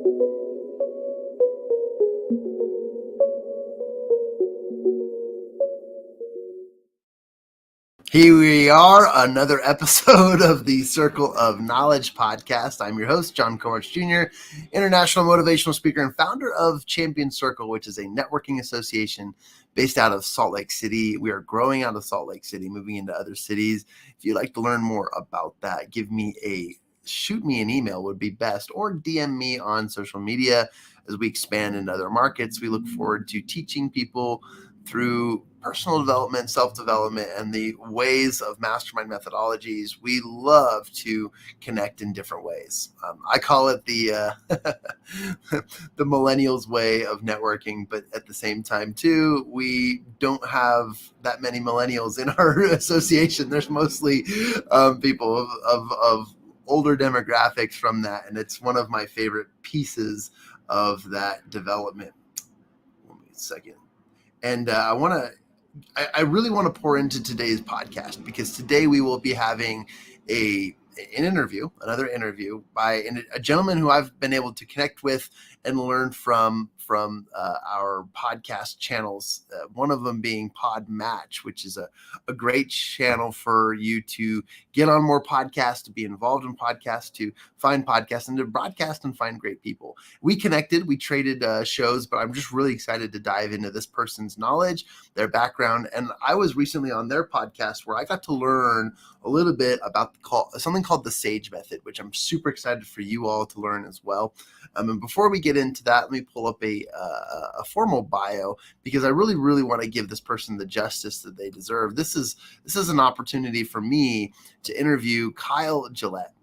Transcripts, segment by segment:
Here we are, another episode of the Circle of Knowledge podcast. I'm your host, John Comarch Jr., international motivational speaker and founder of Champion Circle, which is a networking association based out of Salt Lake City. We are growing out of Salt Lake City, moving into other cities. If you'd like to learn more about that, shoot me an email would be best, or DM me on social media. As we expand into other markets, we look forward to teaching people through personal development, self-development, and the ways of mastermind methodologies. We love to connect in different ways. I call it the the millennials way of networking, but at the same time too, we don't have that many millennials in our association. There's mostly people of older demographics from that, and it's one of my favorite pieces of that development. Let me a second. And I really want to pour into today's podcast, because today we will be having another interview by a gentleman who I've been able to connect with and learn from our podcast channels. One of them being Pod Match, which is a great channel for you to get on more podcasts, to be involved in podcasts, to find podcasts, and to broadcast and find great people. We connected, we traded shows, but I'm just really excited to dive into this person's knowledge, their background. And I was recently on their podcast where I got to learn a little bit about something called the SAGE method, which I'm super excited for you all to learn as well. And before we get into that, let me pull up a formal bio, because I really want to give this person the justice that they deserve. This is an opportunity for me to interview Kyle Gillette.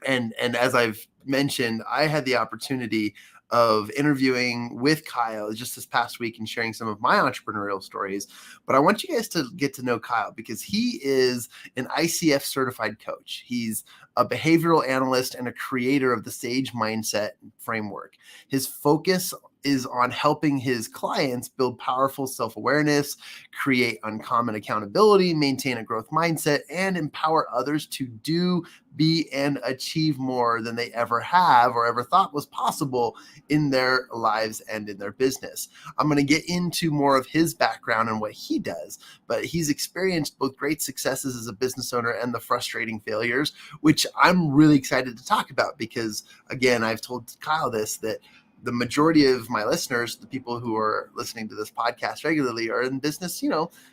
And as I've mentioned, I had the opportunity of interviewing with Kyle just this past week and sharing some of my entrepreneurial stories. But I want you guys to get to know Kyle, because he is an ICF-certified coach. He's a behavioral analyst and a creator of the SAGE mindset framework. His focus is on helping his clients build powerful self-awareness, create uncommon accountability, maintain a growth mindset, and empower others to do, be, and achieve more than they ever have or ever thought was possible in their lives and in their business. I'm going to get into more of his background and what he does, but he's experienced both great successes as a business owner and the frustrating failures, which I'm really excited to talk about, because again, I've told Kyle this, that the majority of my listeners, the people who are listening to this podcast regularly, are in business,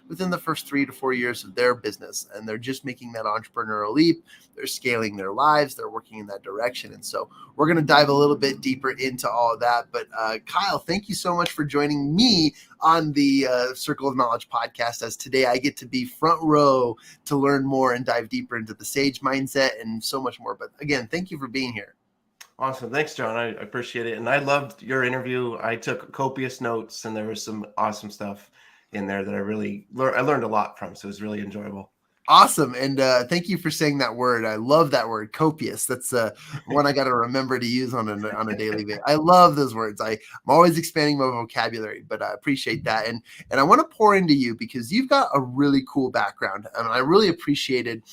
within the first 3 to 4 years of their business. And they're just making that entrepreneurial leap. They're scaling their lives. They're working in that direction. And so we're going to dive a little bit deeper into all of that. But Kyle, thank you so much for joining me on the Circle of Knowledge podcast, as today I get to be front row to learn more and dive deeper into the SAGE mindset and so much more. But again, thank you for being here. Awesome. Thanks, John. I appreciate it. And I loved your interview. I took copious notes, and there was some awesome stuff in there that I learned a lot from. So it was really enjoyable. Awesome. And thank you for saying that word. I love that word, copious. That's one I got to remember to use on a daily basis. I love those words. I'm always expanding my vocabulary, but I appreciate that. And I want to pour into you, because you've got a really cool background. And I really appreciated,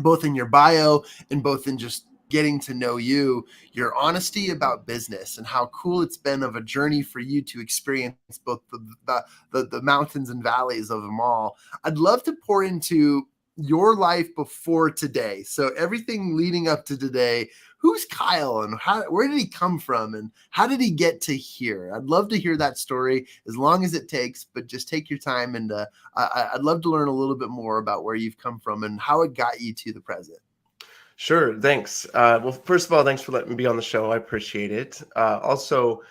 both in your bio and both in just getting to know you, your honesty about business, and how cool it's been of a journey for you to experience both the mountains and valleys of them all. I'd love to pour into your life before today. So everything leading up to today, who's Kyle, and where did he come from, and how did he get to here? I'd love to hear that story, as long as it takes, but just take your time. And I'd love to learn a little bit more about where you've come from and how it got you to the present. Sure. Thanks. Well, first of all, thanks for letting me be on the show. I appreciate it. Also,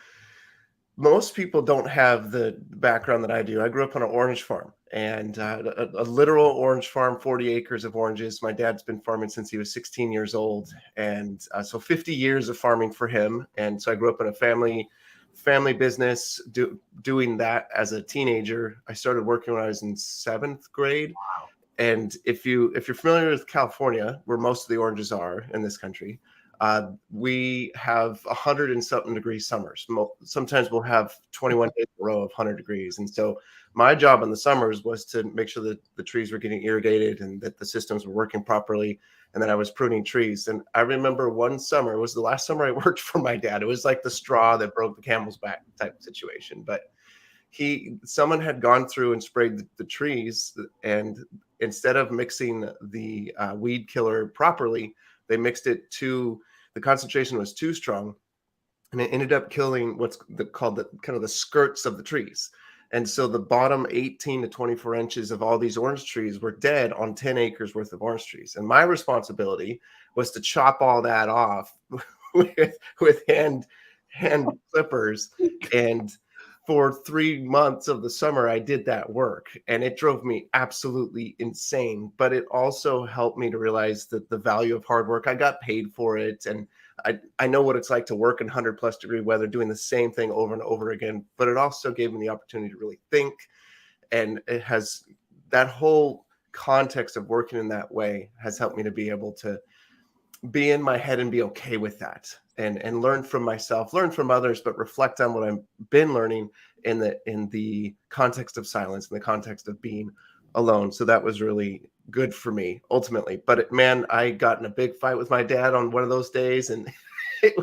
most people don't have the background that I do. I grew up on an orange farm, and a literal orange farm, 40 acres of oranges. My dad's been farming since he was 16 years old. And so 50 years of farming for him. And so I grew up in a family business, doing that as a teenager. I started working when I was in 7th grade. Wow. And if you're familiar with California, where most of the oranges are in this country, We have 100 and something degree summers. Sometimes we'll have 21 days in a row of 100 degrees. And so my job in the summers was to make sure that the trees were getting irrigated and that the systems were working properly. And then I was pruning trees. And I remember one summer, it was the last summer I worked for my dad. It was like the straw that broke the camel's back type situation. But someone had gone through and sprayed the trees, and instead of mixing the weed killer properly, they mixed it the concentration was too strong, and it ended up killing what's called the kind of the skirts of the trees. And so the bottom 18 to 24 inches of all these orange trees were dead on 10 acres worth of orange trees. And my responsibility was to chop all that off with hand clippers. And for 3 months of the summer, I did that work, and it drove me absolutely insane. But it also helped me to realize that the value of hard work. I got paid for it, and I know what it's like to work in 100+ degree weather, doing the same thing over and over again. But it also gave me the opportunity to really think, and it has that whole context of working in that way has helped me to be able to be in my head and be okay with that, and learn from myself, learn from others, but reflect on what I've been learning in the context of silence, in the context of being alone. So that was really good for me ultimately. But man, I got in a big fight with my dad on one of those days, and it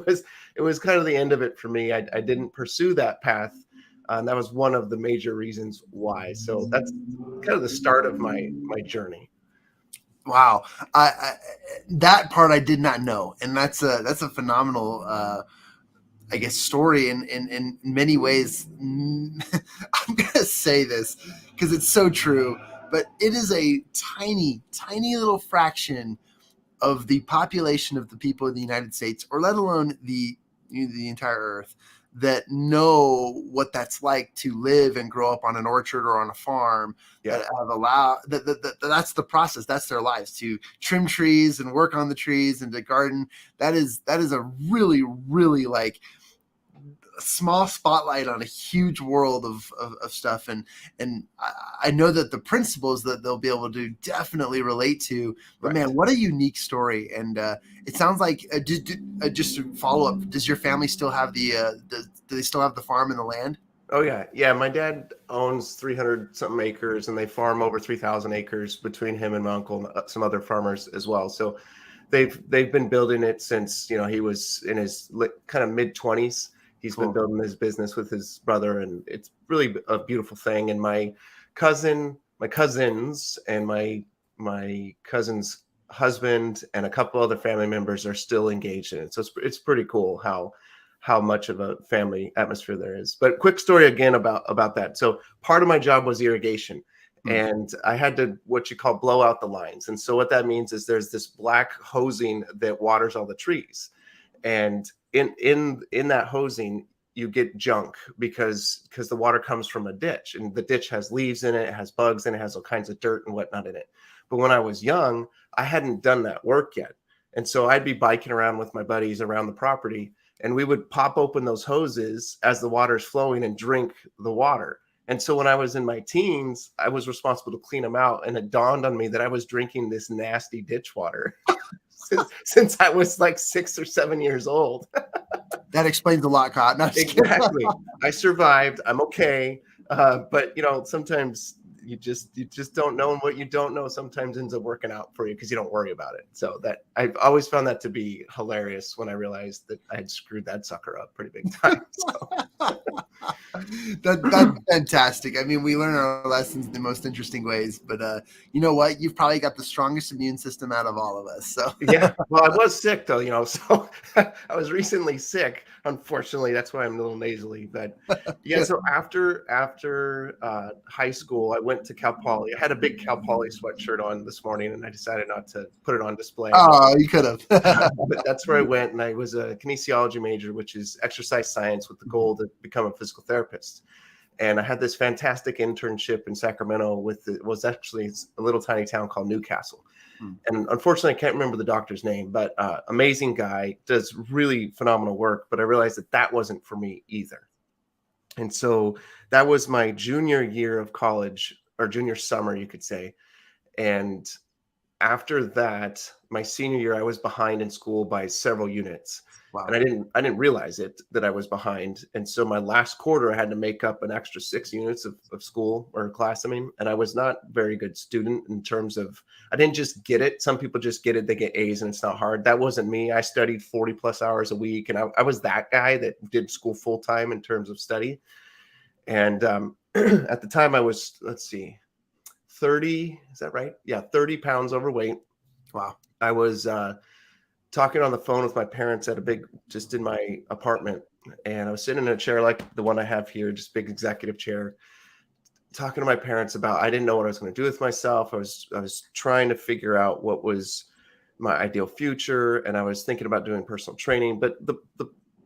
was kind of the end of it for me. I didn't pursue that path, and that was one of the major reasons why. So that's kind of the start of my journey. Wow, that part I did not know, and that's a phenomenal, I guess, story in many ways. I'm gonna say this because it's so true, but it is a tiny, tiny little fraction of the population of the people in the United States, or let alone the entire earth, that know what that's like to live and grow up on an orchard or on a farm. Yeah. That have allowed that's the process. That's their lives, to trim trees and work on the trees and to garden. That is a really, really like a small spotlight on a huge world of stuff. And I know that the principles that they'll be able to definitely relate to. But Right. man, what a unique story. And it sounds like just to follow up, does your family still have do they still have the farm and the land? Oh yeah. My dad owns 300 something acres, and they farm over 3,000 acres between him and my uncle and some other farmers as well. So they've been building it since, he was in his kind of mid-20s. He's Cool. been building his business with his brother, and it's really a beautiful thing. And my cousins and my cousin's husband and a couple other family members are still engaged in it. So it's pretty cool how much of a family atmosphere there is. But quick story again about that. So part of my job was irrigation, and I had to what you call blow out the lines. And so what that means is there's this black hosing that waters all the trees, and in that hosing you get junk because the water comes from a ditch, and the ditch has leaves in it, it has bugs in it, has all kinds of dirt and whatnot in it. But when I was young, I hadn't done that work yet, and so I'd be biking around with my buddies around the property, and we would pop open those hoses as the water's flowing and drink the water. And so when I was in my teens, I was responsible to clean them out, and it dawned on me that I was drinking this nasty ditch water since I was like 6 or 7 years old. That explains a lot, Cotton. No, Exactly. I survived. I'm okay. But sometimes you just don't know, and what you don't know sometimes ends up working out for you because you don't worry about it. So that I've always found that to be hilarious when I realized that I had screwed that sucker up pretty big time. So. That's fantastic. I mean, we learn our lessons in the most interesting ways, but you know what? You've probably got the strongest immune system out of all of us. So Yeah, well, I was sick though, so I was recently sick. Unfortunately, that's why I'm a little nasally. But yeah, so after high school, I went to Cal Poly. I had a big Cal Poly sweatshirt on this morning, and I decided not to put it on display. Oh, you could have. But that's where I went, and I was a kinesiology major, which is exercise science with the goal to become a physical therapist. And I had this fantastic internship in Sacramento it was actually a little tiny town called Newcastle. And unfortunately, I can't remember the doctor's name, but amazing guy, does really phenomenal work. But I realized that wasn't for me either. And so that was my junior year of college, or junior summer, you could say. And after that, my senior year, I was behind in school by several units. Wow. And I didn't realize it that I was behind. And so my last quarter, I had to make up an extra 6 units of school or class. I mean, and I was not a very good student in terms of, I didn't just get it. Some people just get it. They get A's and it's not hard. That wasn't me. I studied 40 plus hours a week. And I was that guy that did school full time in terms of study. And at the time I was, let's see, 30, is that right? Yeah. 30 pounds overweight. Wow. I was, talking on the phone with my parents at just in my apartment. And I was sitting in a chair like the one I have here, just big executive chair, talking to my parents about, I didn't know what I was going to do with myself. I was trying to figure out what was my ideal future. And I was thinking about doing personal training. But the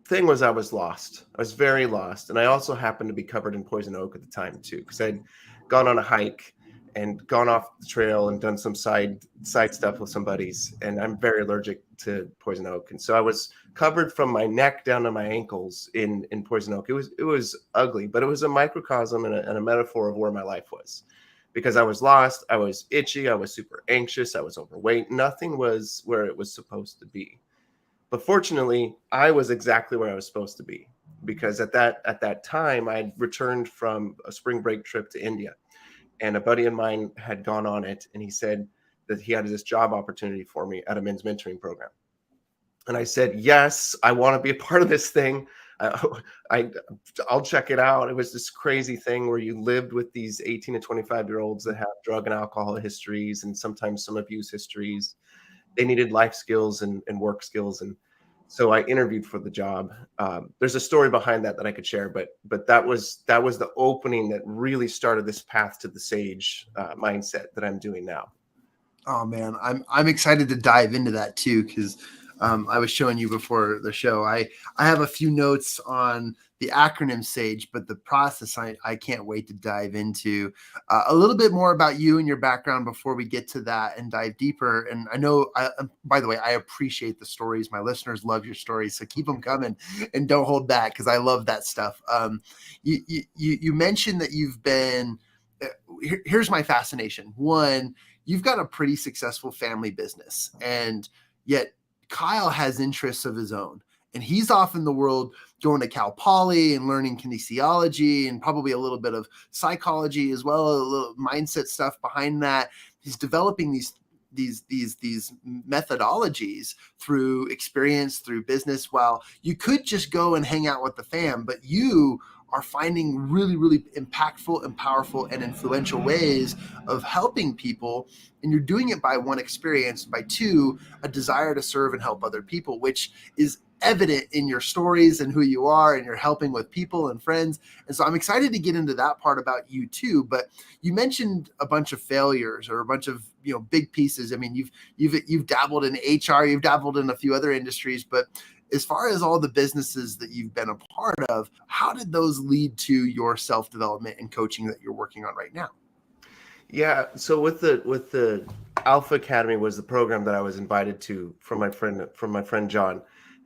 thing was, I was lost. I was very lost. And I also happened to be covered in poison oak at the time too, because I'd gone on a hike and gone off the trail and done some side stuff with some buddies. And I'm very allergic to poison oak. And so I was covered from my neck down to my ankles in poison oak. It was ugly, but it was a microcosm and a metaphor of where my life was, because I was lost. I was itchy. I was super anxious. I was overweight. Nothing was where it was supposed to be. But fortunately, I was exactly where I was supposed to be, because at that time, I had returned from a spring break trip to India. And a buddy of mine had gone on it, and he said that he had this job opportunity for me at a men's mentoring program. And I said, yes, I want to be a part of this thing. I'll check it out. It was this crazy thing where you lived with these 18 to 25-year-olds that have drug and alcohol histories and sometimes some abuse histories. They needed life skills and work skills. And so I interviewed for the job. There's a story behind that I could share, but that was the opening that really started this path to the Sage mindset that I'm doing now. Oh man, I'm excited to dive into that too, because I was showing you before the show. I have a few notes on the acronym SAGE, but the process I can't wait to dive into a little bit more about you and your background before we get to that and dive deeper. And I know, by the way, I appreciate the stories. My listeners love your stories, so keep them coming and don't hold back, because I love that stuff. You mentioned that you've been. Here's my fascination. One, you've got a pretty successful family business, and yet Kyle has interests of his own, and he's off in the world going to Cal Poly and learning kinesiology and probably a little bit of psychology as well, a little mindset stuff behind that. He's developing these methodologies through experience, through business. While you could just go and hang out with the fam, but you are finding really, really impactful and powerful and influential ways of helping people. And you're doing it by one, experience, by two, a desire to serve and help other people, which is evident in your stories and who you are, and you're helping with people and friends. And so I'm excited to get into that part about you too. But you mentioned a bunch of failures or a bunch of, big pieces. I mean, you've dabbled in HR, you've dabbled in a few other industries, but as far as all the businesses that you've been a part of, how did those lead to your self-development and coaching that you're working on right now? Yeah. So with the Alpha Academy was the program that I was invited to from my friend John.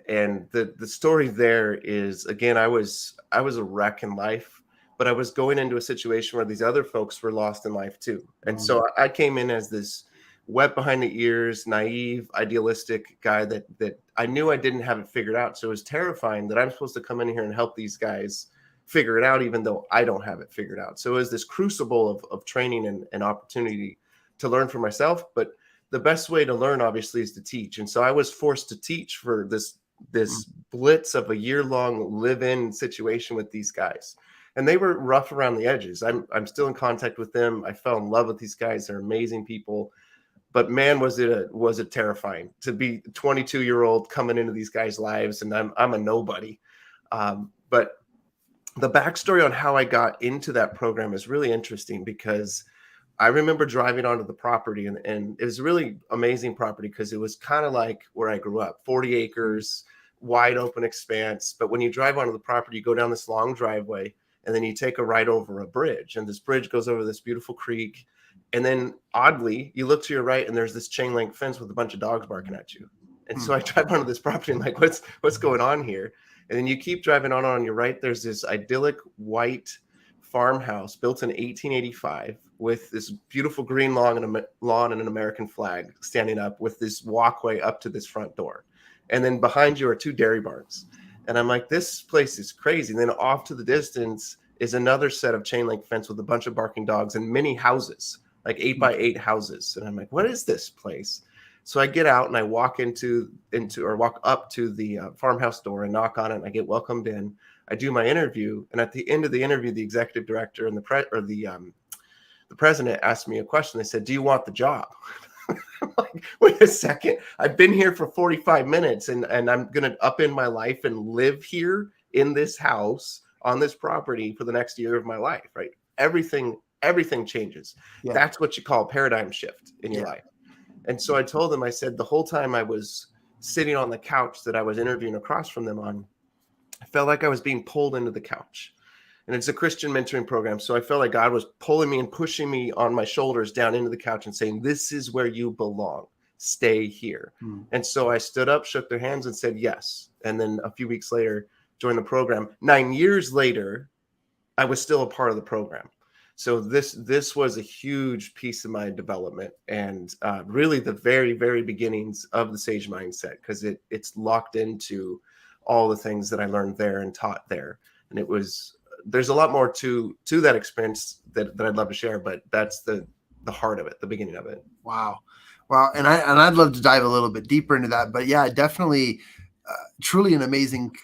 And the story there is, again, I was a wreck in life, but I was going into a situation where these other folks were lost in life too. And so I came in as this wet behind the ears, naive, idealistic guy that I knew I didn't have it figured out. So it was terrifying that I'm supposed to come in here and help these guys figure it out, even though I don't have it figured out. So it was this crucible of training and opportunity to learn for myself. But the best way to learn, obviously, is to teach. And so I was forced to teach for this blitz of a year-long live-in situation with these guys. And they were rough around the edges. I'm still in contact with them. I fell in love with these guys. They're amazing people. But man, was it terrifying to be a 22-year-old coming into these guys' lives, and I'm a nobody. But the backstory on how I got into that program is really interesting, because I remember driving onto the property, and it was a really amazing property because it was kind of like where I grew up, 40 acres, wide open expanse. But when you drive onto the property, you go down this long driveway, and then you take a right over a bridge, and this bridge goes over this beautiful creek. And then oddly, you look to your right and there's this chain link fence with a bunch of dogs barking at you. And so I drive onto this property and like, what's going on here? And then you keep driving on your right. There's this idyllic white farmhouse built in 1885 with this beautiful green lawn and an American flag standing up with this walkway up to this front door. And then behind you are 2 dairy barns. And I'm like, this place is crazy. And then off to the distance is another set of chain link fence with a bunch of barking dogs and many houses, like 8x8 houses. And I'm like, what is this place? So I get out and I walk walk up to the farmhouse door and knock on it, and I get welcomed in. I do my interview, and at the end of the interview, the executive director and the president asked me a question. They said, "Do you want the job?" I'm like, wait a second. I've been here for 45 minutes, and I'm going to upend my life and live here in this house on this property for the next year of my life, right? Everything changes. Yeah. That's what you call a paradigm shift in your life. And so I told them, I said, the whole time I was sitting on the couch that I was interviewing across from them on, I felt like I was being pulled into the couch. And it's a Christian mentoring program. So I felt like God was pulling me and pushing me on my shoulders down into the couch and saying, this is where you belong. Stay here. And so I stood up, shook their hands, and said yes. And then a few weeks later, joined the program. 9 years later, I was still a part of the program. So this was a huge piece of my development, and really the very, very beginnings of the Sage Mindset, because it's locked into all the things that I learned there and taught there. And there's a lot more to that experience that I'd love to share, but that's the heart of it, the beginning of it. Wow. And I'd love to dive a little bit deeper into that, but yeah, definitely, truly an amazing,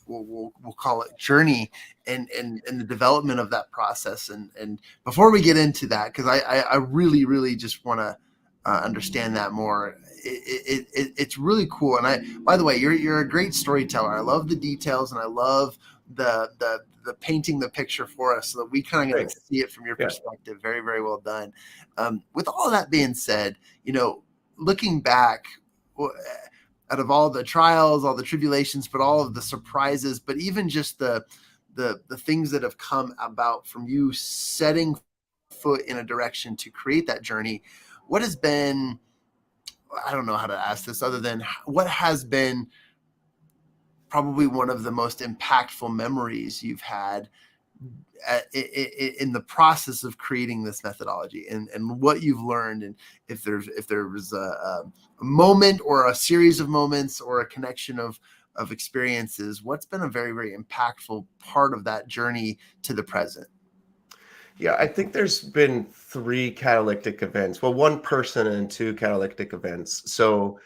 we'll call it journey and the development of that process. And before we get into that, because I really, really just want to understand that more. It's really cool. And by the way, you're a great storyteller. I love the details, and I love the painting the picture for us so that we kind of get to see it from your perspective. Very, very well done. With all that being said, looking back, out of all the trials, all the tribulations, but all of the surprises, but even just the things that have come about from you setting foot in a direction to create that journey, what has been, I don't know how to ask this other than what has been probably one of the most impactful memories you've had in the process of creating this methodology, and what you've learned, and if there was a moment or a series of moments or a connection of experiences, what's been a very, very impactful part of that journey to the present? Yeah, I think there's been 3 catalytic events. Well, 1 person and 2 catalytic events. So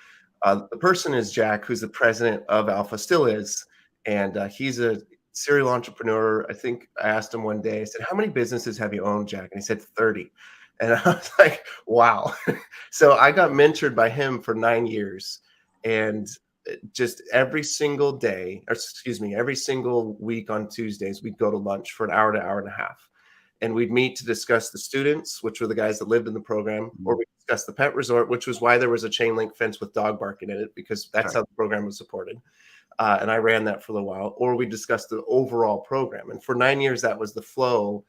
the person is Jack, who's the president of Alpha, still is, and he's a serial entrepreneur. I think I asked him one day, I said, how many businesses have you owned, Jack? And he said 30. And I was like, wow. So I got mentored by him for 9 years. And just every single day, every single week on Tuesdays, we'd go to lunch for an hour to hour and a half. And we'd meet to discuss the students, which were the guys that lived in the program, or we discussed the pet resort, which was why there was a chain link fence with dog barking in it, because that's how the program was supported. And I ran that for a little while. Or we discussed the overall program. And for 9 years, that was the flow.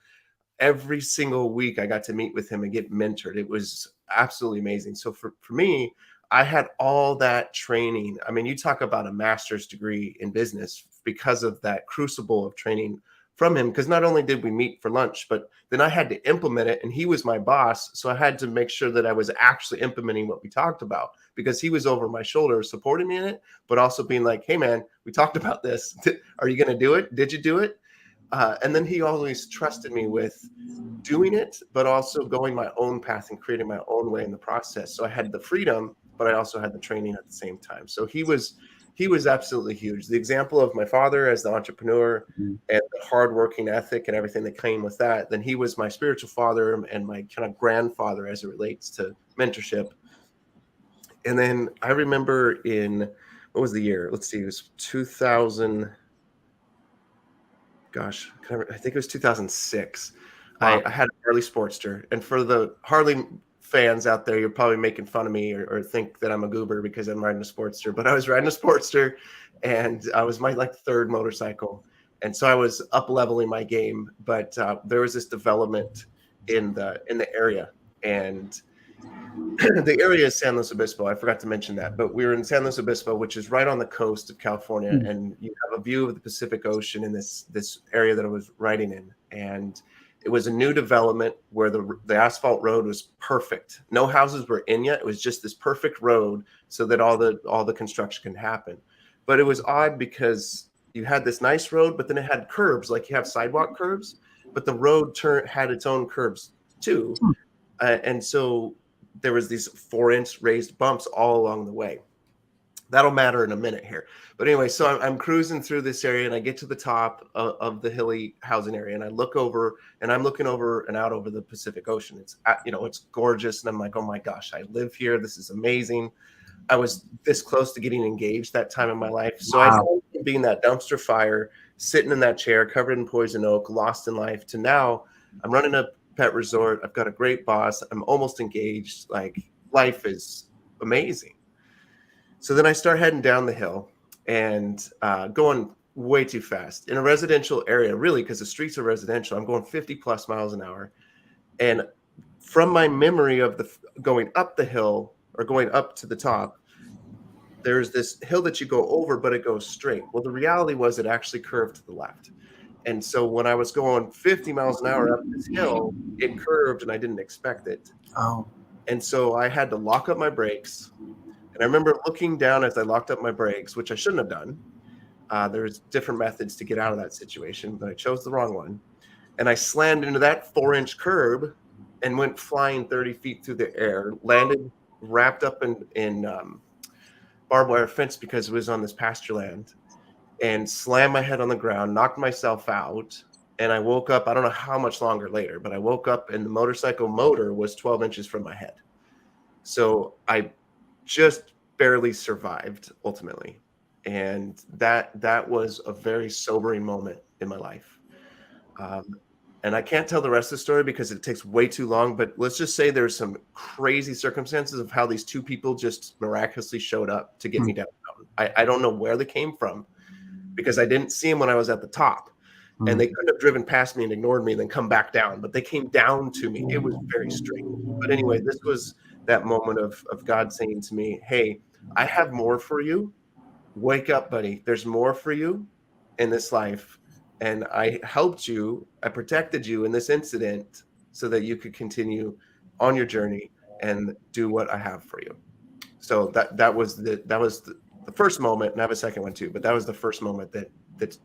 Every single week, I got to meet with him and get mentored. It was absolutely amazing. So for me, I had all that training. I mean, you talk about a master's degree in business because of that crucible of training from him, because not only did we meet for lunch, but then I had to implement it, and he was my boss. So I had to make sure that I was actually implementing what we talked about, because he was over my shoulder supporting me in it, but also being like, hey man, we talked about this. Are you going to do it? Did you do it? And then he always trusted me with doing it, but also going my own path and creating my own way in the process. So I had the freedom, but I also had the training at the same time. So he was absolutely huge. The example of my father as the entrepreneur and the hardworking ethic and everything that came with that, then he was my spiritual father and my kind of grandfather as it relates to mentorship. And then I remember what was the year? Let's see, it was 2000. Gosh, I think it was 2006. Wow. I had a Harley Sportster. And for the Harley fans out there, you're probably making fun of me or think that I'm a goober because I'm riding a Sportster. But I was riding a Sportster, and I was my 3rd motorcycle. And so I was up leveling my game. But there was this development in the area. And the area is San Luis Obispo. I forgot to mention that, but we were in San Luis Obispo, which is right on the coast of California, and you have a view of the Pacific Ocean in this area that I was riding in. and it was a new development where the asphalt road was perfect. No houses were in yet. It was just this perfect road so that all the construction can happen. But it was odd because you had this nice road, but then it had curbs, like you have sidewalk curbs, but the road had its own curbs too. And so there was these 4-inch raised bumps all along the way. That'll matter in a minute here. But anyway, so I'm cruising through this area and I get to the top of the hilly housing area and I look over and I'm looking over and out over the Pacific Ocean. It's, it's gorgeous. And I'm like, oh my gosh, I live here. This is amazing. I was this close to getting engaged that time in my life. So I went from being that dumpster fire, sitting in that chair, covered in poison oak, lost in life, to now I'm running a pet resort. I've got a great boss. I'm almost engaged. Like, life is amazing. So then I start heading down the hill and going way too fast in a residential area, really, because the streets are residential. I'm going 50 plus miles an hour. And from my memory of going up the hill or going up to the top, there's this hill that you go over, but it goes straight. Well, the reality was it actually curved to the left. And so when I was going 50 miles an hour up this hill, it curved and I didn't expect it. Oh. And so I had to lock up my brakes. And I remember looking down as I locked up my brakes, which I shouldn't have done. There's different methods to get out of that situation, but I chose the wrong one. And I slammed into that 4-inch curb and went flying 30 feet through the air, landed wrapped up in barbed wire fence because it was on this pasture land, and slammed my head on the ground, knocked myself out. And I woke up, I don't know how much longer later, but I woke up and the motorcycle motor was 12 inches from my head. So I just barely survived ultimately. And that was a very sobering moment in my life. And I can't tell the rest of the story because it takes way too long, but let's just say there's some crazy circumstances of how these two people just miraculously showed up to get me down the mountain. I don't know where they came from because I didn't see them when I was at the top. And they couldn't have driven past me and ignored me and then come back down, but they came down to me. It was very strange. But anyway, this was that moment of God saying to me, hey, I have more for you. Wake up, buddy. There's more for you in this life. And I helped you. I protected you in this incident so that you could continue on your journey and do what I have for you. So that was the first moment, and I have a second one too, but that was the first moment that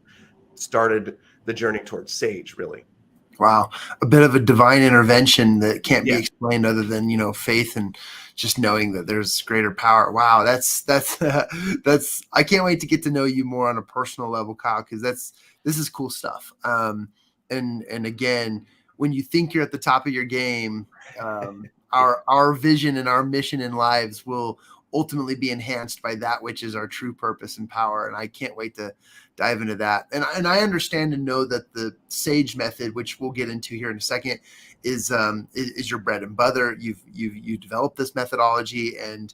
started the journey towards Sage, really. Wow. A bit of a divine intervention that can't be explained other than, faith and just knowing that there's greater power. Wow. That's I can't wait to get to know you more on a personal level, Kyle, because this is cool stuff. And again, when you think you're at the top of your game, our vision and our mission in lives will ultimately be enhanced by that which is our true purpose and power. And I can't wait to dive into that. And I understand and know that the Sage method, which we'll get into here in a second, is your bread and butter. You developed this methodology, and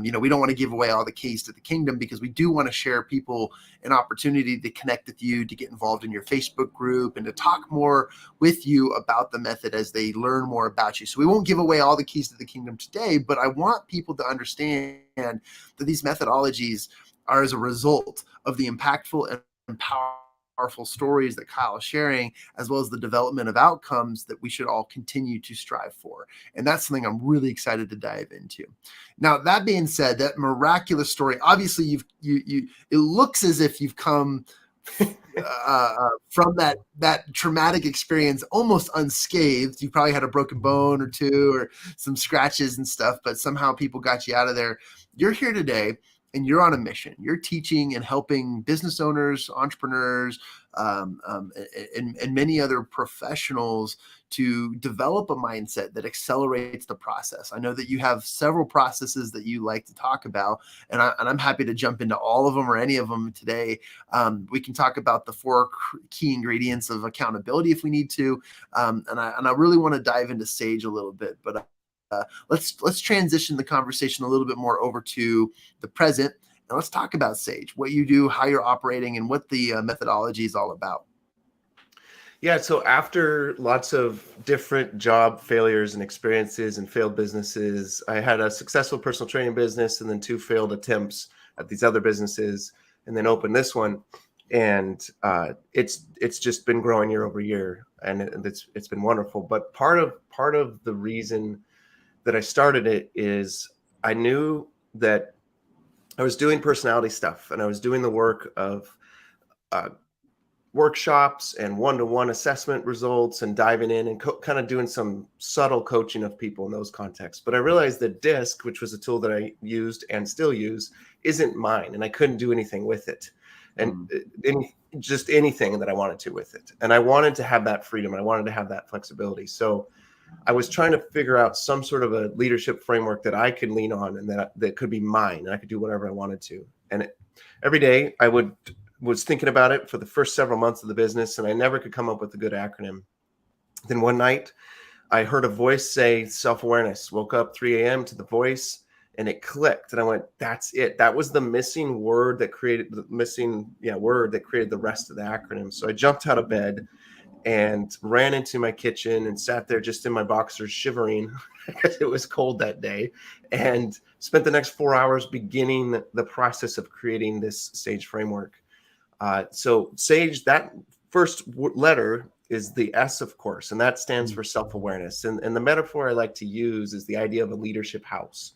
we don't want to give away all the keys to the kingdom because we do want to share people an opportunity to connect with you, to get involved in your Facebook group, and to talk more with you about the method as they learn more about you. So we won't give away all the keys to the kingdom today, but I want people to understand that these methodologies are as a result of the impactful and powerful stories that Kyle is sharing, as well as the development of outcomes that we should all continue to strive for. And that's something I'm really excited to dive into. Now, that being said, that miraculous story, obviously it looks as if you've come from that traumatic experience almost unscathed. You probably had a broken bone or two or some scratches and stuff, but somehow people got you out of there. You're here today and you're on a mission. You're teaching and helping business owners, entrepreneurs, and many other professionals to develop a mindset that accelerates the process. I know that you have several processes that you like to talk about, and I'm happy to jump into all of them or any of them today. We can talk about the 4 key ingredients of accountability if we need to, and I really want to dive into Sage a little bit, but let's transition the conversation a little bit more over to the present, and let's talk about Sage, what you do, how you're operating, and what the methodology is all about. Yeah, so after lots of different job failures and experiences and failed businesses, I had a successful personal training business and then 2 failed attempts at these other businesses, and then opened this one. And it's just been growing year over year. and it's been wonderful. But part of the reason that I started it is I knew that I was doing personality stuff, and I was doing the work of uh, workshops and one-to-one assessment results and diving in and kind of doing some subtle coaching of people in those contexts. But I realized that DISC, which was a tool that I used and still use, isn't mine, and I couldn't do anything with it, and just anything that I wanted to with it. And I wanted to have that freedom, and I wanted to have that flexibility. So I was trying to figure out some sort of a leadership framework that I could lean on and that could be mine, and I could do whatever I wanted to. And every day I was thinking about it for the first several months of the business, and I never could come up with a good acronym. Then one night I heard a voice say self-awareness. Woke up 3 a.m. to the voice, and it clicked, and I went, that's it. That was the missing word that created the rest of the acronym. So I jumped out of bed and ran into my kitchen and sat there just in my boxers shivering because it was cold that day, and spent the next 4 hours beginning the process of creating this SAGE framework. So SAGE, that first letter is the S, of course, and that stands for self-awareness. And the metaphor I like to use is the idea of a leadership house.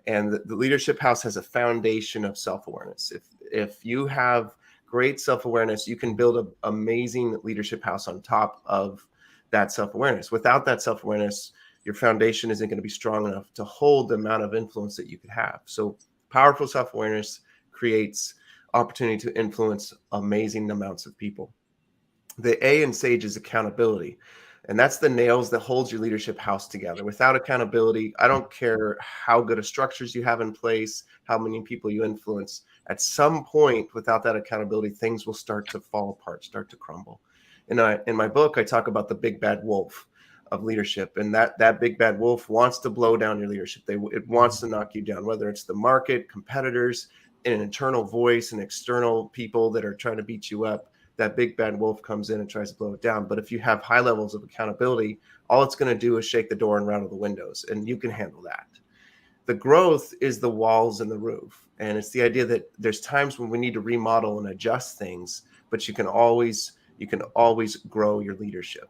And the leadership house has a foundation of self-awareness. If you have great self-awareness, you can build an amazing leadership house on top of that self-awareness. Without that self-awareness, your foundation isn't going to be strong enough to hold the amount of influence that you could have. So powerful self-awareness creates opportunity to influence amazing amounts of people. The A in SAGE is accountability. And that's the nails that holds your leadership house together. Without accountability, I don't care how good of structures you have in place, how many people you influence. At some point, without that accountability, things will start to fall apart, start to crumble. In my book, I talk about the big bad wolf of leadership, and that big bad wolf wants to blow down your leadership. It wants to knock you down, whether it's the market, competitors, an internal voice, and external people that are trying to beat you up. That big bad wolf comes in and tries to blow it down. But if you have high levels of accountability, all it's going to do is shake the door and rattle the windows, and you can handle that. The growth is the walls and the roof. And it's the idea that there's times when we need to remodel and adjust things, but you can always grow your leadership.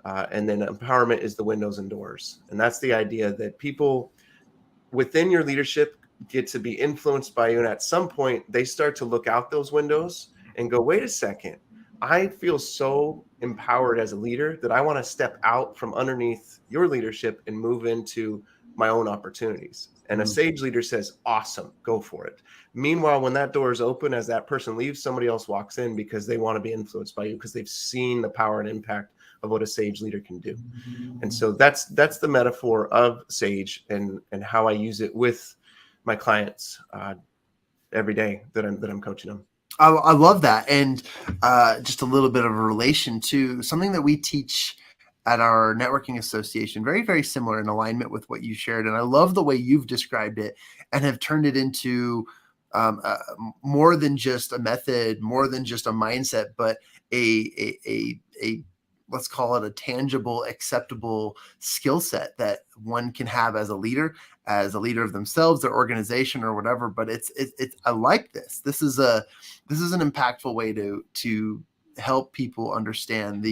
And then empowerment is the windows and doors. And that's the idea that people within your leadership get to be influenced by you. And at some point, they start to look out those windows and go, wait a second, I feel so empowered as a leader that I want to step out from underneath your leadership and move into my own opportunities. And a SAGE leader says, awesome, go for it. Meanwhile, when that door is open, as that person leaves, somebody else walks in because they want to be influenced by you, because they've seen the power and impact of what a SAGE leader can do. And so that's the metaphor of SAGE and how I use it with my clients every day that I'm coaching them. I love that. And just a little bit of a relation to something that we teach at our networking association, very, very similar in alignment with what you shared. And I love the way you've described it and have turned it into more than just a method, more than just a mindset, but a let's call it a tangible, acceptable skill set that one can have as a leader of themselves, their organization, or whatever. But it's I like this. This is an impactful way to help people understand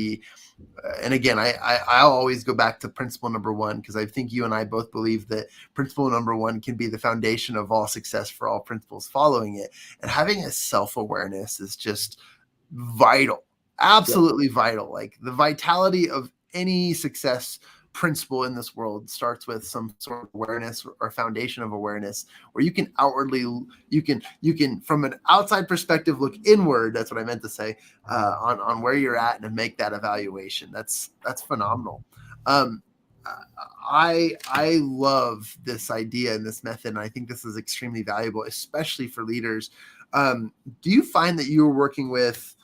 and again, I'll always go back to principle number one, because I think you and I both believe that principle number one can be the foundation of all success for all principles following it. And having a self-awareness is just vital, absolutely vital. Like the vitality of any success principle in this world starts with some sort of awareness or foundation of awareness, where you can outwardly, you can from an outside perspective look inward. That's what I meant to say, on where you're at and make that evaluation. That's phenomenal. I love this idea and this method, and I think this is extremely valuable, especially for leaders. Do you find that you are working with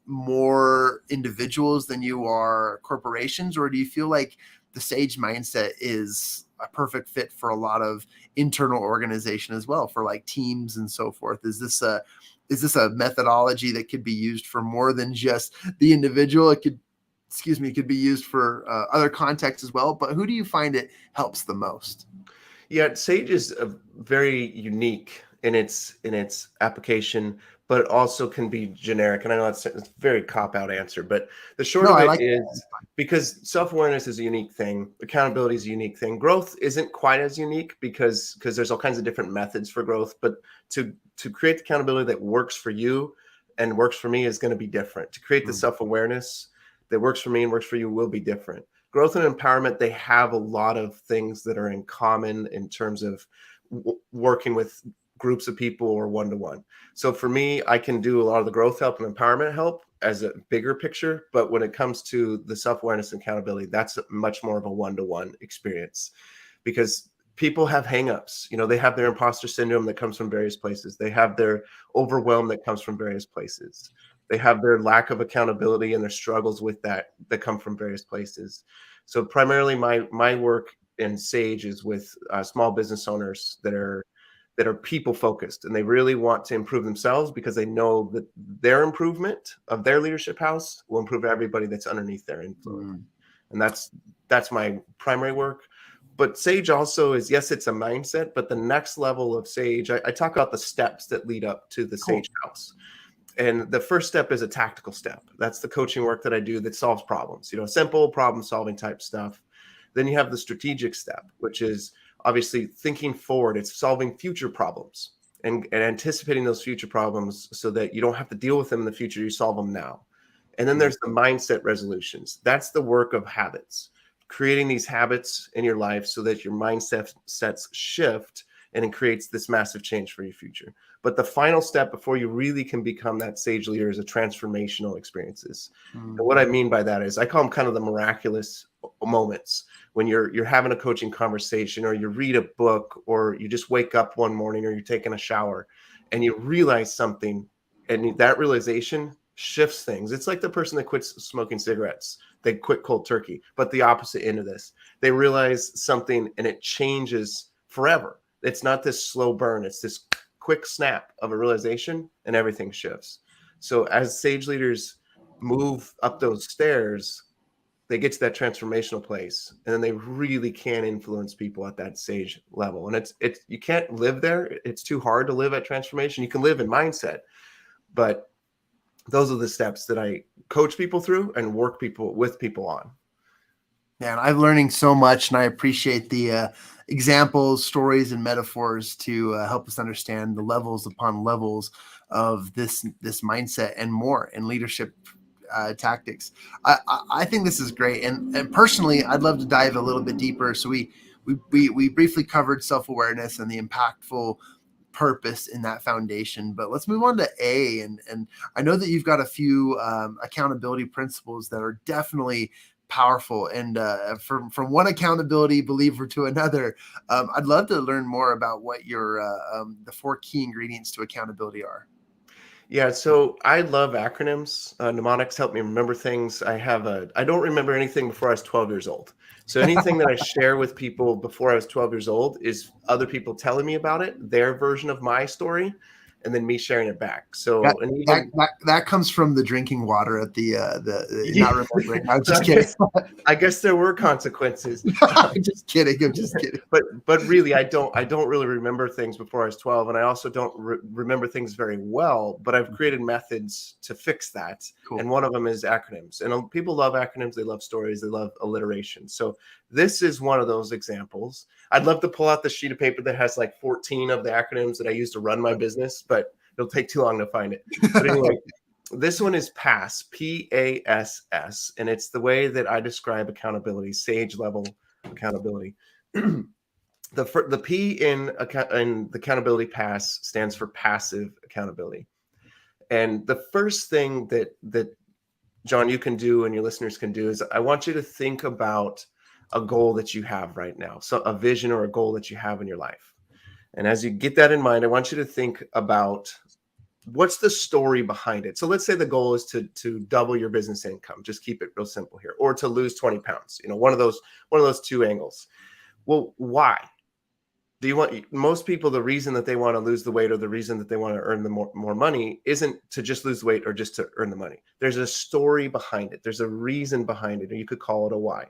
more individuals than you are corporations, or do you feel like the SAGE mindset is a perfect fit for a lot of internal organization as well, for like teams and so forth? Is this a methodology that could be used for more than just the individual? It could be used for other contexts as well. But who do you find it helps the most? Yeah, SAGE is very unique in its application, but it also can be generic. And I know it's a very cop-out answer, but the short No, of I it like is, because self-awareness is a unique thing, accountability is a unique thing. Growth isn't quite as unique because there's all kinds of different methods for growth, but to create the accountability that works for you and works for me is going to be different. To create the self-awareness that works for me and works for you will be different. Growth and empowerment, they have a lot of things that are in common in terms of working with groups of people or one-to-one. So for me, I can do a lot of the growth help and empowerment help as a bigger picture. But when it comes to the self-awareness and accountability, that's much more of a one-to-one experience, because people have hangups. They have their imposter syndrome that comes from various places. They have their overwhelm that comes from various places. They have their lack of accountability and their struggles with that come from various places. So primarily my work in Sage is with small business owners that are people focused, and they really want to improve themselves because they know that their improvement of their leadership house will improve everybody that's underneath their influence. And that's my primary work. But Sage also is, yes, it's a mindset, but the next level of Sage, I talk about the steps that lead up to the Sage house. And the first step is a tactical step. That's the coaching work that I do that solves problems, simple problem solving type stuff. Then you have the strategic step, which is obviously thinking forward. It's solving future problems and anticipating those future problems so that you don't have to deal with them in the future. You solve them now. And then there's the mindset resolutions. That's the work of habits, creating these habits in your life so that your mindset sets shift and it creates this massive change for your future. But the final step before you really can become that Sage leader is a transformational experiences. And what I mean by that is I call them kind of the miraculous moments when you're having a coaching conversation, or you read a book, or you just wake up one morning, or you're taking a shower and you realize something, and that realization shifts things. It's like the person that quits smoking cigarettes. They quit cold turkey, but the opposite end of this. They realize something and it changes forever. It's not this slow burn. It's this quick snap of a realization and everything shifts. So as Sage leaders move up those stairs, they get to that transformational place, and then they really can influence people at that Sage level. And it's you can't live there. It's too hard to live at transformation. You can live in mindset, but those are the steps that I coach people through and work with people on. Man, I'm learning so much, and I appreciate the examples, stories, and metaphors to help us understand the levels upon levels of this mindset and more in leadership tactics. I think this is great, and personally, I'd love to dive a little bit deeper. So we briefly covered self-awareness and the impactful purpose in that foundation, but let's move on to A. And I know that you've got a few accountability principles that are definitely powerful, and from one accountability believer to another, I'd love to learn more about what your the 4 key ingredients to accountability are. Yeah, so I love acronyms. Mnemonics help me remember things. I don't remember anything before I was 12 years old. So anything that I share with people before I was 12 years old is other people telling me about it, their version of my story, and then me sharing it back. So that comes from the drinking water at the yeah. not remembering. I'm just kidding. I guess there were consequences. I'm just kidding. But really, I don't really remember things before I was 12, and I also don't remember things very well. But I've created methods to fix that, and one of them is acronyms. And people love acronyms. They love stories. They love alliteration. So this is one of those examples. I'd love to pull out the sheet of paper that has like 14 of the acronyms that I use to run my business, but it'll take too long to find it. But anyway. This one is PASS, P-A-S-S, and it's the way that I describe accountability, Sage level accountability. The P in the accountability PASS stands for passive accountability. And the first thing that John, you can do and your listeners can do is I want you to think about a goal that you have right now. So a vision or a goal that you have in your life. And as you get that in mind, I want you to think about what's the story behind it. So let's say the goal is to double your business income. Just keep it real simple here, or to lose 20 pounds. One of those two angles. Well, why do you want? Most people, the reason that they want to lose the weight or the reason that they want to earn the more money isn't to just lose weight or just to earn the money. There's a story behind it. There's a reason behind it, or you could call it a why.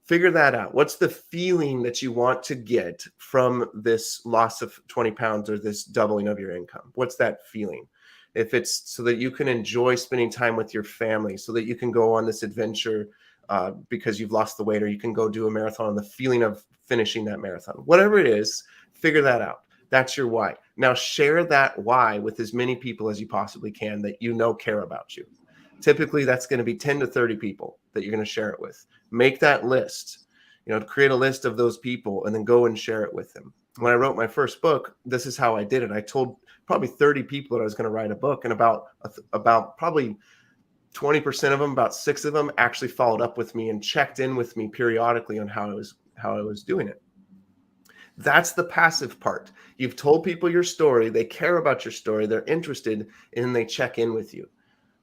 Figure that out. What's the feeling that you want to get from this loss of 20 pounds or this doubling of your income? What's that feeling? if it's so that you can enjoy spending time with your family, so that you can go on this adventure because you've lost the weight, or you can go do a marathon, the feeling of finishing that marathon, whatever it is, figure that out. That's your why. Now share that why with as many people as you possibly can that you know care about you. Typically, that's going to be 10 to 30 people that you're going to share it with. Make that list, create a list of those people and then go and share it with them. When I wrote my first book, this is how I did it. I told probably 30 people that I was going to write a book, and about probably 20% of them, about 6 of them actually followed up with me and checked in with me periodically on how I was doing it. That's the passive part. You've told people your story. They care about your story. They're interested, and they check in with you.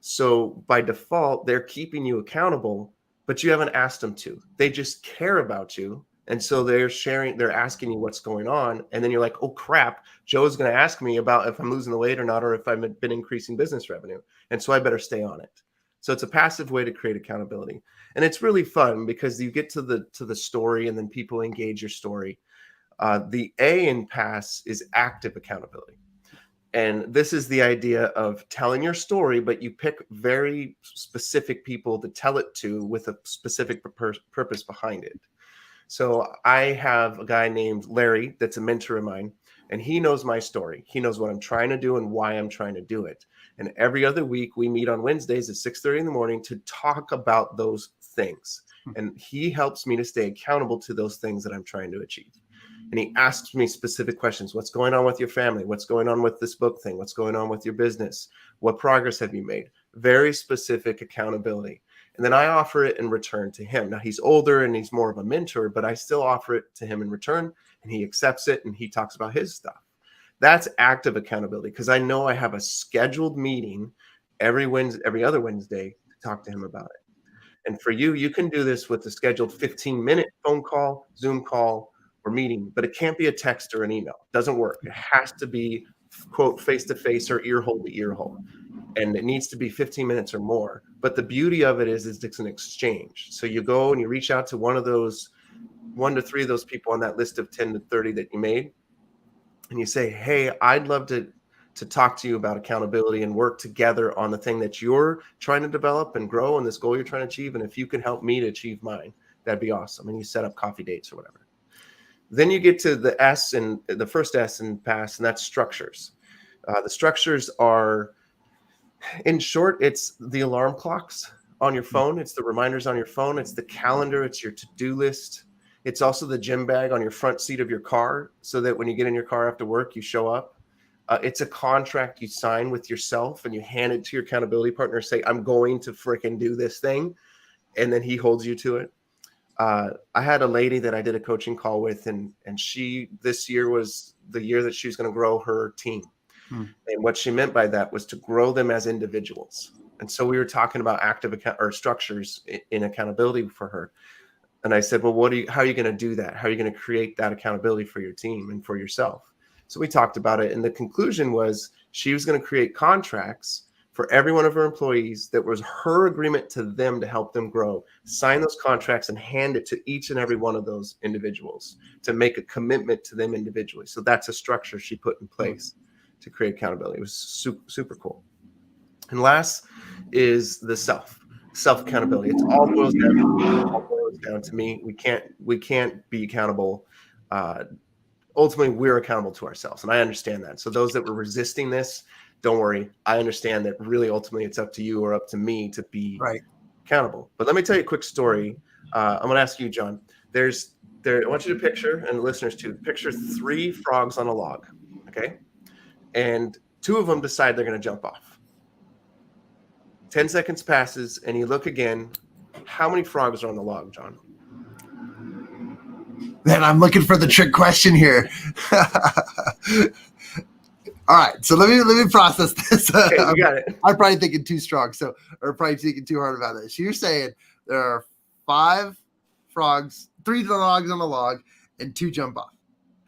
So by default, they're keeping you accountable, but you haven't asked them to. They just care about you. And so they're asking you what's going on. And then you're like, oh crap, Joe's going to ask me about if I'm losing the weight or not, or if I've been increasing business revenue. And so I better stay on it. So it's a passive way to create accountability. And it's really fun because you get to the story, and then people engage your story. The A in PASS is active accountability. And this is the idea of telling your story, but you pick very specific people to tell it to with a specific purpose behind it. So I have a guy named Larry that's a mentor of mine, and he knows my story. He knows what I'm trying to do and why I'm trying to do it. And every other week we meet on Wednesdays at 6:30 in the morning to talk about those things. And he helps me to stay accountable to those things that I'm trying to achieve. And he asks me specific questions. What's going on with your family? What's going on with this book thing? What's going on with your business? What progress have you made? Very specific accountability. And then I offer it in return to him. Now he's older and he's more of a mentor, but I still offer it to him in return, and he accepts it and he talks about his stuff. That's active accountability, because I know I have a scheduled meeting every other Wednesday to talk to him about it. And for you, you can do this with a scheduled 15-minute phone call, Zoom call, or meeting, but it can't be a text or an email. It doesn't work. It has to be, quote, face-to-face or ear-hole to ear-hole. And it needs to be 15 minutes or more. But the beauty of it is it's an exchange. So you go and you reach out to one to 3 of those people on that list of 10 to 30 that you made. And you say, hey, I'd love to talk to you about accountability and work together on the thing that you're trying to develop and grow and this goal you're trying to achieve. And if you can help me to achieve mine, that'd be awesome. And you set up coffee dates or whatever. Then you get to the S, and the first S in PASS, and that's structures. The structures are, in short, it's the alarm clocks on your phone. It's the reminders on your phone. It's the calendar. It's your to-do list. It's also the gym bag on your front seat of your car, so that when you get in your car after work, you show up. It's a contract you sign with yourself, and you hand it to your accountability partner, say, I'm going to freaking do this thing. And then he holds you to it. I had a lady that I did a coaching call with, and this year was the year that she was going to grow her team. And what she meant by that was to grow them as individuals. And so we were talking about active structures in accountability for her. And I said, well, how are you going to do that? How are you going to create that accountability for your team and for yourself? So we talked about it. And the conclusion was she was going to create contracts for every one of her employees that was her agreement to them to help them grow, sign those contracts and hand it to each and every one of those individuals to make a commitment to them individually. So that's a structure she put in place to create accountability. It was super, super cool. And last is the self accountability. It all boils down to me. We can't be accountable. Ultimately, we're accountable to ourselves. And I understand that. So those that were resisting this, don't worry. I understand that really ultimately it's up to you or up to me to be accountable. But let me tell you a quick story. I'm going to ask you, John. I want you to picture, and the listeners too, picture 3 frogs on a log. Okay. And 2 of them decide they're going to jump off. 10 seconds passes and you look again. How many frogs are on the log, John? Man, I'm looking for the trick question here. All right, so let me process this. Okay, you got it. I'm probably thinking too strong, or probably thinking too hard about this. So you're saying there are 5 frogs, 3 logs on the log, and 2 jump off.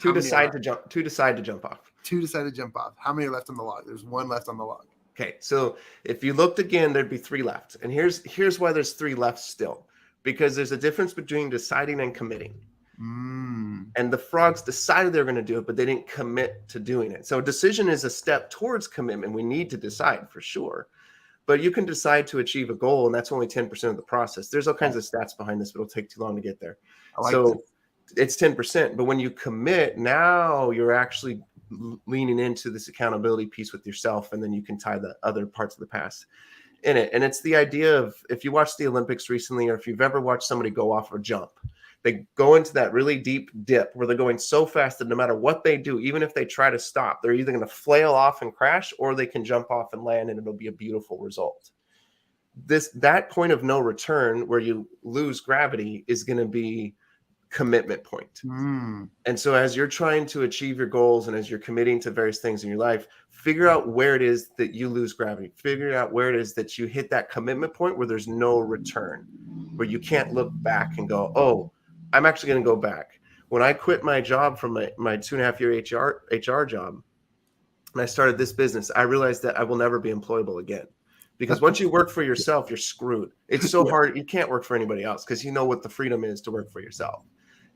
2 decide to jump. 2 decide to jump off. 2 decide to jump off. How many are left on the log? There's 1 left on the log. Okay, so if you looked again, there'd be 3 left. And here's why there's 3 left still. Because there's a difference between deciding and committing. Mm. And the frogs decided they were going to do it, but they didn't commit to doing it. So decision is a step towards commitment. We need to decide for sure. But you can decide to achieve a goal, and that's only 10% of the process. There's all kinds of stats behind this, but it'll take too long to get there. I like So it's 10%. But when you commit, now you're actually leaning into this accountability piece with yourself, and then you can tie the other parts of the past in it. And it's the idea of, if you watched the Olympics recently, or if you've ever watched somebody go off a jump, they go into that really deep dip where they're going so fast that no matter what they do, even if they try to stop, they're either going to flail off and crash, or they can jump off and land, and it'll be a beautiful result. That point of no return where you lose gravity is going to be commitment point. And so as you're trying to achieve your goals, and as you're committing to various things in your life, figure out where it is that you lose gravity. Figure out where it is that you hit that commitment point where there's no return, where you can't look back and go, oh, I'm actually going to go back. When I quit my job from my 2.5-year HR job, and I started this business, I realized that I will never be employable again. Because once you work for yourself, you're screwed. It's so hard. You can't work for anybody else, because you know what the freedom is to work for yourself.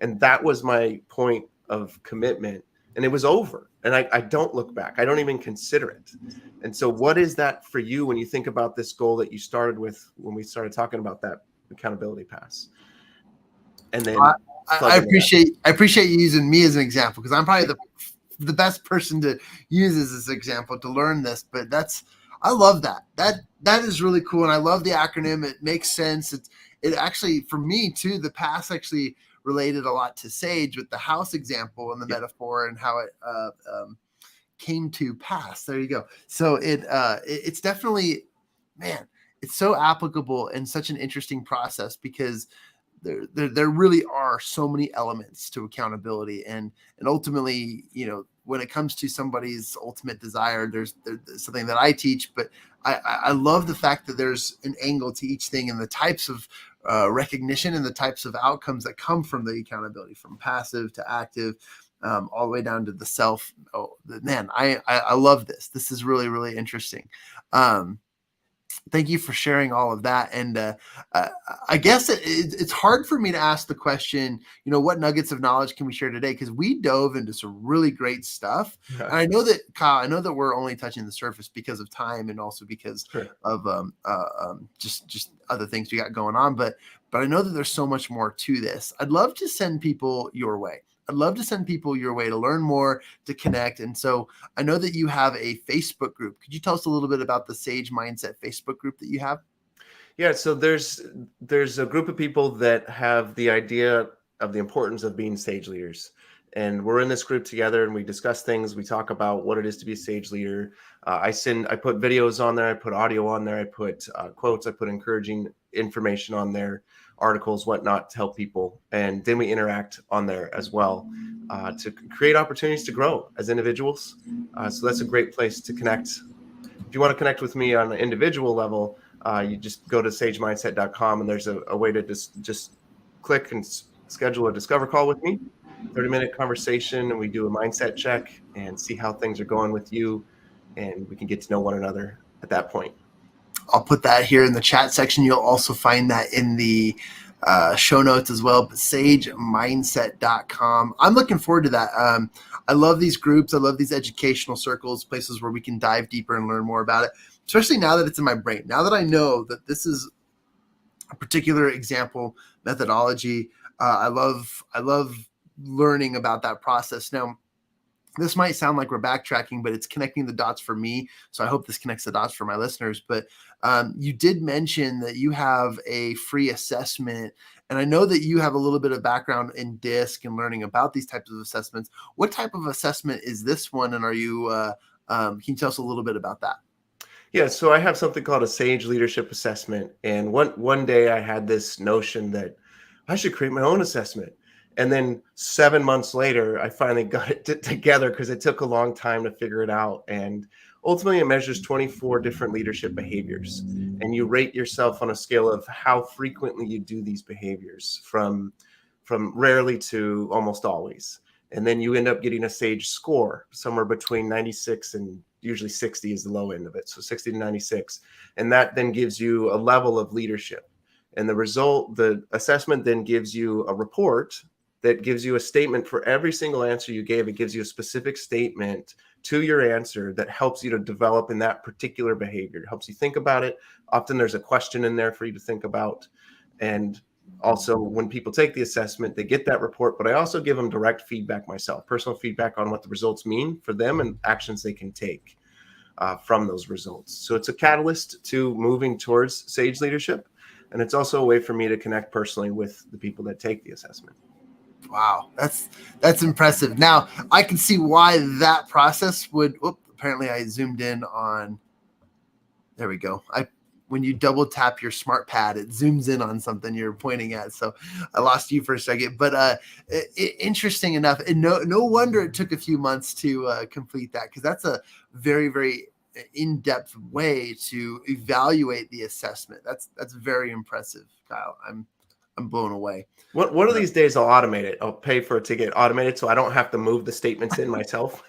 And that was my point of commitment. And it was over. And I don't look back. I don't even consider it. And so what is that for you when you think about this goal that you started with when we started talking about that accountability pass? And then I appreciate you using me as an example, because I'm probably the best person to use as this example to learn this. But I love that. That is really cool, and I love the acronym. It makes sense. It actually, for me too, the pass actually related a lot to Sage with the house example and the metaphor and how it came to pass. There you go. So it's definitely, man, it's so applicable and such an interesting process, because there really are so many elements to accountability, and ultimately, when it comes to somebody's ultimate desire, there's something that I teach, but I love the fact that there's an angle to each thing, and the types of recognition and the types of outcomes that come from the accountability, from passive to active, all the way down to the self. Oh man, I love this. This is really, really interesting. Thank you for sharing all of that. And I guess it's hard for me to ask the question, what nuggets of knowledge can we share today? Because we dove into some really great stuff. Yeah. And I know that, Kyle, we're only touching the surface because of time, and also because of just other things we got going on. But I know that there's so much more to this. I'd love to send people your way. I'd love to send people your way to learn more, to connect. And so I know that you have a Facebook group. Could you tell us a little bit about the Sage Mindset Facebook group that you have? Yeah, so there's a group of people that have the idea of the importance of being sage leaders. And we're in this group together, and we discuss things. We talk about what it is to be a sage leader. I put videos on there. I put audio on there. I put quotes. I put encouraging information on there, articles, whatnot, to help people. And then we interact on there as well to create opportunities to grow as individuals. So that's a great place to connect. If you want to connect with me on an individual level, you just go to sagemindset.com, and there's a way to just click and schedule a discover call with me. 30-minute conversation, and we do a mindset check and see how things are going with you, and we can get to know one another at that point. I'll put that here in the chat section. You'll also find that in the show notes as well, but sagemindset.com. I'm looking forward to that. I love these groups. I love these educational circles, places where we can dive deeper and learn more about it, especially now that it's in my brain. Now that I know that this is a particular example methodology, I love learning about that process. Now, this might sound like we're backtracking, but it's connecting the dots for me. So I hope this connects the dots for my listeners. But you did mention that you have a free assessment. And I know that you have a little bit of background in DISC and learning about these types of assessments. What type of assessment is this one? And are you, can you tell us a little bit about that? Yeah, so I have something called a Sage Leadership Assessment. And one day I had this notion that I should create my own assessment. And then 7 months later, I finally got it together, because it took a long time to figure it out. And ultimately, it measures 24 different leadership behaviors. And you rate yourself on a scale of how frequently you do these behaviors, from rarely to almost always. And then you end up getting a Sage score, somewhere between 96 and usually 60 is the low end of it. So 60 to 96. And that then gives you a level of leadership. And the assessment then gives you a report that gives you a statement for every single answer you gave. It gives you a specific statement to your answer that helps you to develop in that particular behavior. It helps you think about it. Often there's a question in there for you to think about. And also, when people take the assessment, they get that report, but I also give them direct feedback myself, personal feedback on what the results mean for them and actions they can take from those results. So it's a catalyst to moving towards Sage leadership. And it's also a way for me to connect personally with the people that take the assessment. Wow, that's impressive. Now I can see why that process would. Apparently I zoomed in on. There we go. When you double tap your smart pad, it zooms in on something you're pointing at. So I lost you for a second. But interesting enough, and no wonder it took a few months to complete that, because that's a very, very in-depth way to evaluate the assessment. That's very impressive, Kyle. I'm blown away. One of these days I'll automate it. I'll pay for it to get automated so I don't have to move the statements in myself.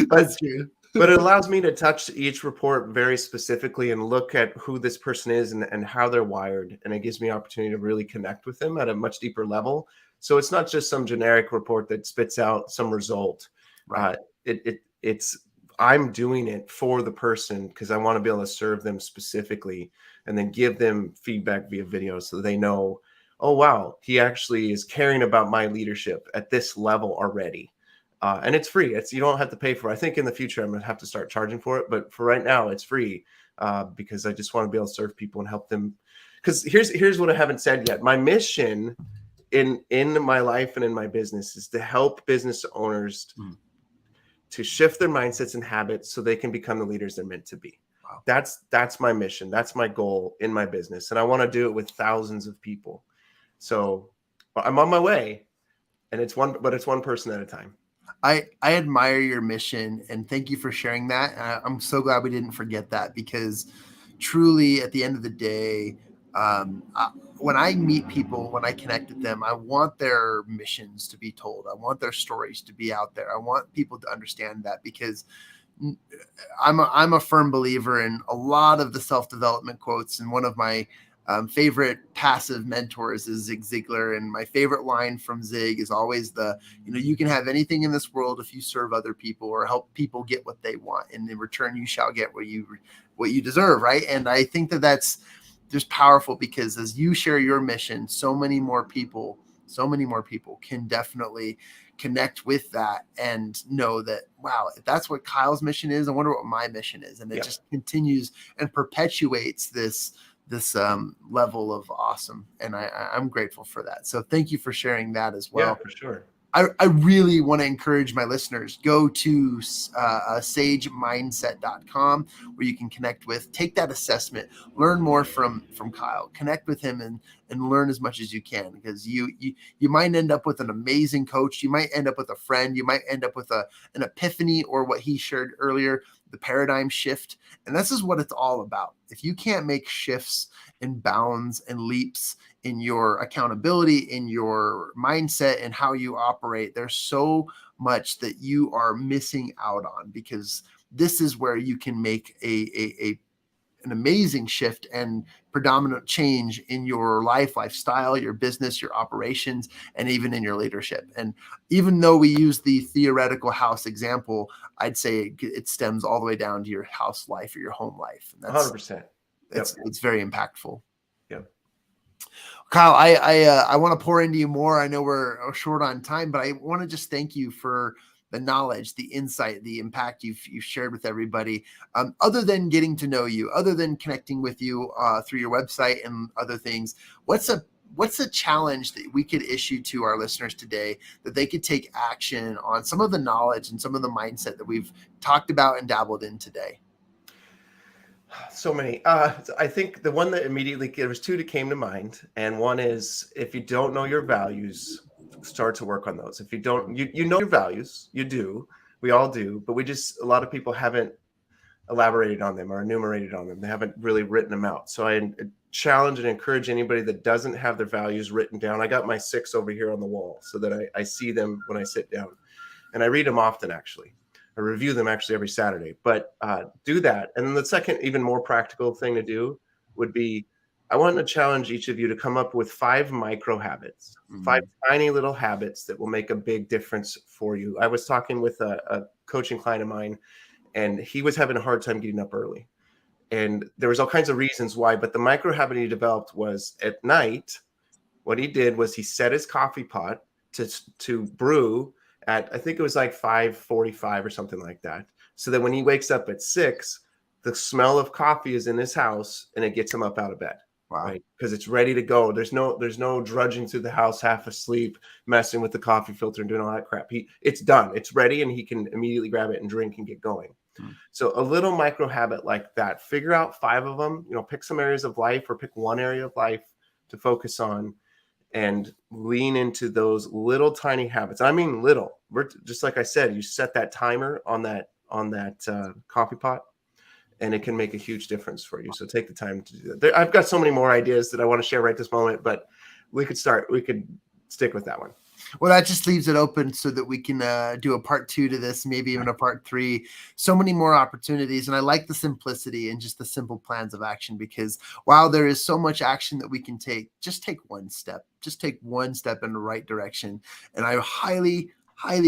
That's true. But it allows me to touch each report very specifically and look at who this person is and how they're wired. And it gives me opportunity to really connect with them at a much deeper level. So it's not just some generic report that spits out some result. Right. It's I'm doing it for the person because I want to be able to serve them specifically and then give them feedback via video so they know, oh, wow, he actually is caring about my leadership at this level already. And it's free. You don't have to pay for it. I think in the future, I'm going to have to start charging for it. But for right now, it's free because I just want to be able to serve people and help them. Because here's what I haven't said yet. My mission in my life and in my business is to help business owners to shift their mindsets and habits so they can become the leaders they're meant to be. Wow. That's my mission. That's my goal in my business. And I want to do it with thousands of people. So I'm on my way, and it's one person at a time. I admire your mission, and thank you for sharing that. I'm so glad we didn't forget that, because truly at the end of the day, when I meet people, when I connect with them, I want their missions to be told. I want their stories to be out there. I want people to understand that, because I'm a firm believer in a lot of the self-development quotes. And one of my favorite passive mentors is Zig Ziglar. And my favorite line from Zig is always you can have anything in this world if you serve other people or help people get what they want. And in return, you shall get what you deserve. Right. And I think that's just powerful, because as you share your mission, so many more people can definitely connect with that and know that, wow, if that's what Kyle's mission is, I wonder what my mission is. And it just continues and perpetuates this level of awesome. And I'm grateful for that. So thank you for sharing that as well. Yeah, for sure. I really want to encourage my listeners, go to sagemindset.com, where you can connect with, take that assessment, learn more from Kyle, connect with him and learn as much as you can, because you might end up with an amazing coach. You might end up with a friend. You might end up with an epiphany, or what he shared earlier, the paradigm shift. And this is what it's all about. If you can't make shifts and bounds and leaps in your accountability, in your mindset, and how you operate, there's so much that you are missing out on, because this is where you can make an amazing shift and predominant change in your lifestyle, your business, your operations, and even in your leadership. And even though we use the theoretical house example, I'd say it stems all the way down to your house life or your home life. And that's 100%. It's very impactful. Yep. Kyle, I want to pour into you more. I know we're short on time, but I want to just thank you for the knowledge, the insight, the impact you've shared with everybody. Other than getting to know you, other than connecting with you through your website and other things, what's a challenge that we could issue to our listeners today that they could take action on some of the knowledge and some of the mindset that we've talked about and dabbled in today? So many. I think the one that there was two that came to mind. And one is, if you don't know your values, start to work on those. If you don't, you know your values, you do, we all do, but a lot of people haven't elaborated on them or enumerated on them. They haven't really written them out. So I challenge and encourage anybody that doesn't have their values written down. I got my 6 over here on the wall so that I see them when I sit down, and I read them often. Actually, I review them actually every Saturday, but do that. And then the second, even more practical thing to do would be I want to challenge each of you to come up with 5 micro habits, 5 tiny little habits that will make a big difference for you. I was talking with a coaching client of mine, and he was having a hard time getting up early. And there was all kinds of reasons why, but the micro habit he developed was at night, what he did was he set his coffee pot to brew at, I think it was like 5:45 or something like that. So that when he wakes up at 6, the smell of coffee is in his house and it gets him up out of bed. Wow. Right? Because it's ready to go. There's no drudging through the house half asleep, messing with the coffee filter and doing all that crap. It's done. It's ready, and he can immediately grab it and drink and get going. So a little micro habit like that, figure out 5 of them, pick some areas of life or pick one area of life to focus on and lean into those little tiny habits. I mean, little. Just like I said, you set that timer on that coffee pot, and it can make a huge difference for you. So take the time to do that. I've got so many more ideas that I want to share right this moment, but we could stick with that one. Well, that just leaves it open so that we can do a part 2 to this, maybe even a part 3. So many more opportunities. And I like the simplicity and just the simple plans of action, because while there is so much action that we can take, just take one step. Just take one step in the right direction. And I highly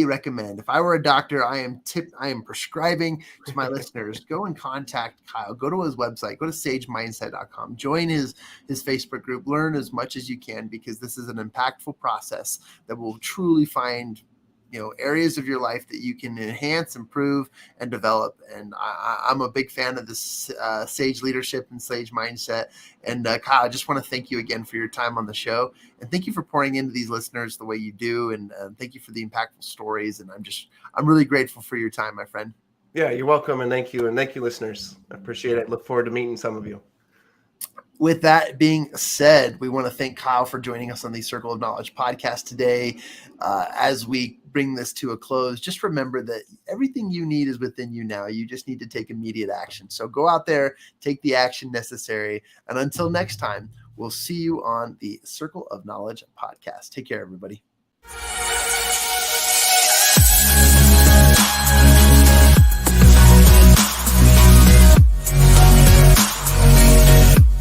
recommend, if I were a doctor, I am prescribing to my listeners, go and contact Kyle, go to his website, go to sagemindset.com, join his Facebook group, learn as much as you can, because this is an impactful process that will truly find areas of your life that you can enhance, improve, and develop. And I'm a big fan of this Sage leadership and Sage mindset. And Kyle, I just want to thank you again for your time on the show, and thank you for pouring into these listeners the way you do. And thank you for the impactful stories. And I'm really grateful for your time, my friend. Yeah, you're welcome. And thank you, listeners. I appreciate it. Look forward to meeting some of you. With that being said, we want to thank Kyle for joining us on the Circle of Knowledge podcast today. As we bring this to a close, just remember that everything you need is within you now. You just need to take immediate action. So go out there, take the action necessary. And until next time, we'll see you on the Circle of Knowledge podcast. Take care, everybody.